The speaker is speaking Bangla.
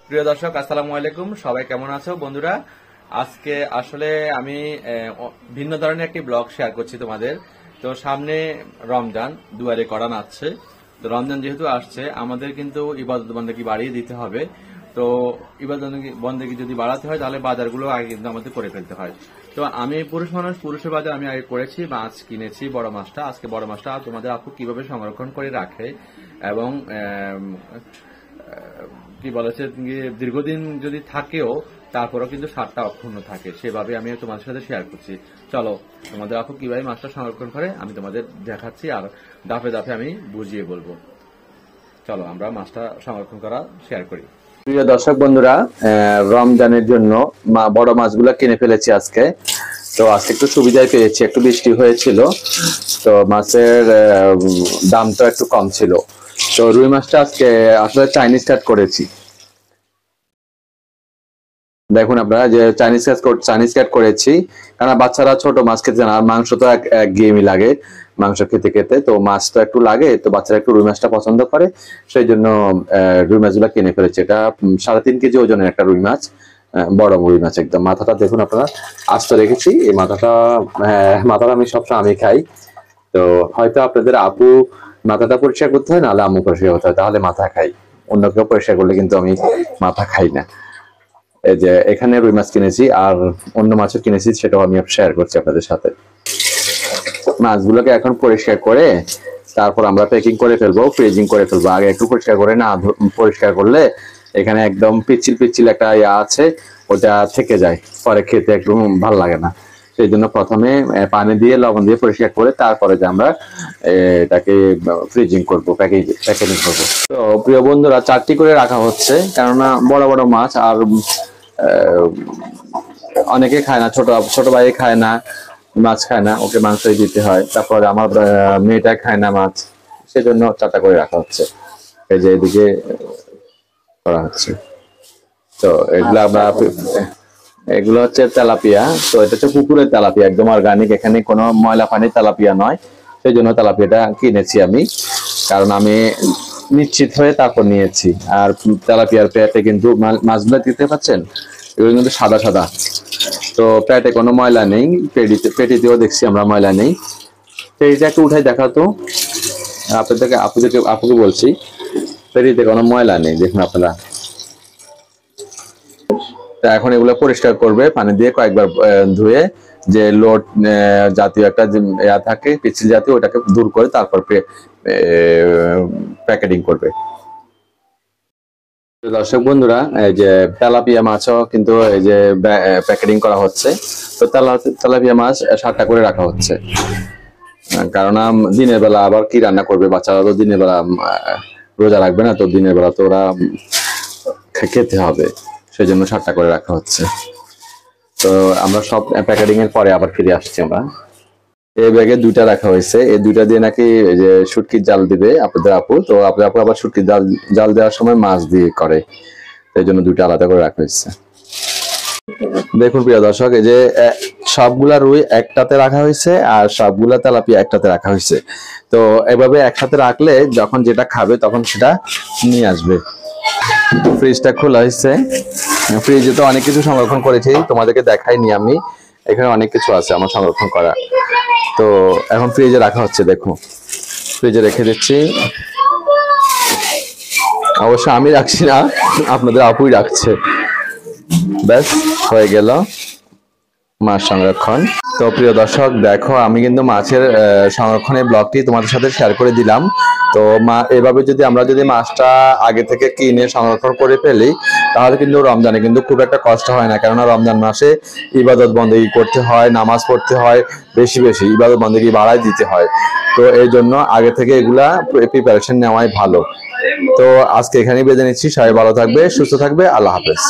প্রিয় দর্শক, আসসালামু আলাইকুম। সবাই কেমন আছো বন্ধুরা? আজকে আসলে আমি ভিন্ন ধরনের একটি ব্লগ শেয়ার করছি তোমাদের। তো সামনে রমজান দুয়ারে করা নাচ্ছে। তো রমজান যেহেতু আসছে, আমাদের কিন্তু ইবাদত বন্দেগী বাড়িয়ে দিতে হবে। তো ইবাদত বন্দেগী যদি বাড়াতে হয়, তাহলে বাজারগুলো আগে কিন্তু আমাদের করে ফেলতে হয়। তো আমি পুরুষ মানুষ, পুরুষের বাজার আমি আগে করেছি, মাছ কিনেছি, বড় মাছটা। আজকে বড় মাছটা তোমাদের আপু কিভাবে সংরক্ষণ করে রাখে এবং কি বলেছে, দীর্ঘদিন যদি থাকেও তারপরেও কিন্তু স্বাদটা অক্ষুণ্ণ থাকে, সেভাবে আমি তোমাদের সাথে শেয়ার করছি। চলো, তোমাদের আপু কিভাবে মাছটা সংরক্ষণ করে আমি তোমাদের দেখাচ্ছি, আর দাফে দাফে আমি বুঝিয়ে বলবো। চলো আমরা মাছটা সংরক্ষণ করা শেয়ার করি। প্রিয় দর্শক বন্ধুরা, রমজানের জন্য বড় মাছগুলো কিনে ফেলেছি আজকে। তো আজকে একটু সুবিধায় পেয়েছি, একটু বৃষ্টি হয়েছিল, তো মাছের দামটা একটু কম ছিল। তো রুই মাছটা আজকে আসলে চাইনিজ কাট করেছি। দেখুন আপনারা, যে চাইনিজ কাট করেছি, কারণ বাচ্চারা ছোট মাছ খেতে চায় না, আর মাংস তো এক গেমই লাগে মাংস খেতে খেতে, তো মাছটা একটু লাগে, তো বাচ্চারা একটু রুই মাছটা পছন্দ করে, সেই জন্য রুই মাছগুলো কিনে ফেলেছি। এটা 3.5 কেজি ওজনের একটা রুই মাছ, বড় রুই মাছ একদম। মাথাটা দেখুন আপনারা, আস্ত রেখেছি। এই মাথাটা আমি সবসময় আমি খাই। তো হয়তো আপনাদের আপু মাথাটা পরিষ্কার করতে হয়, নাহলে আম্মু পরিষ্কার করতে হয়, তাহলে মাথা খাই। অন্য কেউ পরিষ্কার করলে কিন্তু আমি মাথা খাই না। এই যে এখানে রুই মাছ কিনেছি, আর অন্য মাছও কিনেছি, সেটাও আমি শেয়ার করছি আপনাদের সাথে। মাছগুলোকে এখন পরিষ্কার করে তারপর আমরা প্যাকিং করে ফেলবো, ফ্রিজিং করে ফেলবো। আগে একটু পরিষ্কার করে না, পরিষ্কার করলে এখানে একদম পিচ্ছিল একটা ইয়া আছে, ওটা থেকে যায়, পরে খেতে একটু ভালো লাগে না। সেই জন্য প্রথমে পানি দিয়ে লবণ দিয়ে পরিষ্কার করে তারপরে যে আমরা এটাকে ফ্রিজিং করবো, প্যাকেজিং করবো। তো প্রিয় বন্ধুরা, 4টি করে রাখা হচ্ছে, কেননা বড় বড় মাছ, আর অনেকে খায় না, ছোট ভাই খায় না, মাছ খায় না, ওকে মাংসই দিতে হয়। তারপরে আমার মেয়েটা খায় না মাছ, সেজন্য 4টা করে রাখা হচ্ছে। এই যে এদিকে করা হচ্ছে। তো এগুলো হচ্ছে তেলাপিয়া। তো এটা হচ্ছে পুকুরের তেলাপিয়া, একদম অর্গানিক, এখানে কোনো ময়লা পানির তেলাপিয়া নয়। সেই জন্য তেলাপিয়াটা কিনেছি আমি, কারণ আমি নিশ্চিত হয়ে তারপর নিয়েছি। আর তেলাপিয়ার পেটে কিন্তু মাছগুলো দিতে পাচ্ছেন, এগুলো কিন্তু সাদা সাদা, তো পেটে কোনো ময়লা নেই। পেটিতেও দেখছি আমরা ময়লা নেই। পেটিটা একটু উঠাই দেখাতো আপনাদেরকে, আপুকে বলছি, পেটিতে কোনো ময়লা নেই, দেখুন আপনারা। তো এখন এগুলো পরিষ্কার করবে পানি দিয়ে, কয়েকবার ধুয়ে, যে লোড জাতীয় একটা ইয়া থাকে, পিচ্ছিল জাতীয়, ওটাকে দূর করে তারপর প্যাকেটিং করবে। দর্শক বন্ধুরা, এই যে তেলাপিয়া মাছও কিন্তু এই যে প্যাকেটিং করা হচ্ছে। তো তেলাপিয়া মাছ 7টা করে রাখা হচ্ছে, কারণ দিনের বেলা আবার কি রান্না করবে, বাচ্চারা তো দিনের বেলা রোজা রাখবে না, তো দিনের বেলা তো ওরা খেতে হবে, সেই জন্য 7টা করে রাখা হচ্ছে। তো আমরা সব প্যাকেটিং এর পরে আবার ফিরে আসছি আমরা। এই ব্যাগে 2টা রাখা হয়েছে, এই 2টা দিয়ে নাকি যে শুটকির জাল দিবে আপনাদের আপু। তো আপনাদের আপু আবার শুটকির জাল দেওয়ার সময় মাছ দিয়ে করে, এই জন্য 2টা আলাদা করে রাখা হয়েছে। দেখুন প্রিয় দর্শক, এই যে সবগুলা রুই একটাতে রাখা হয়েছে, আর সবগুলা তেলাপিয়া একটাতে রাখা হয়েছে। তো এভাবে একসাথে রাখলে যখন যেটা খাবে তখন সেটা নিয়ে আসবে। ফ্রিজটা খোলা হয়েছে, ফ্রিজে তো অনেক কিছু সংরক্ষণ করেছি, তোমাদেরকে দেখাইনি আমি। এখানে অনেক কিছু আছে আমার সংরক্ষণ করা। তো এখন ফ্রিজে রাখা হচ্ছে, দেখো ফ্রিজে রেখে দিচ্ছি। অবশ্য আমি রাখছি না, আপনাদের আপুই রাখছে। ব্যাস হয়ে গেল মাছ সংরক্ষণ। তো প্রিয় দর্শক দেখো, আমি কিন্তু মাছের সংরক্ষণের ব্লগটি তোমাদের সাথে শেয়ার করে দিলাম। তো এভাবে আমরা যদি মাছটা আগে থেকে কিনে সংরক্ষণ করে ফেলি, তাহলে কিন্তু রমজানে কিন্তু খুব একটা কষ্ট হয় না, কেননা রমজান মাসে ইবাদত বন্দেগী করতে হয়, নামাজ পড়তে হয়, বেশি বেশি ইবাদত বন্দেগী বাড়ায় দিতে হয়। তো এই জন্য আগে থেকে এগুলা প্রিপারেশন নেওয়াই ভালো। তো আজকে এখানেই বেঁধে নিচ্ছি। সবাই ভালো থাকবে, সুস্থ থাকবে। আল্লাহ হাফেজ।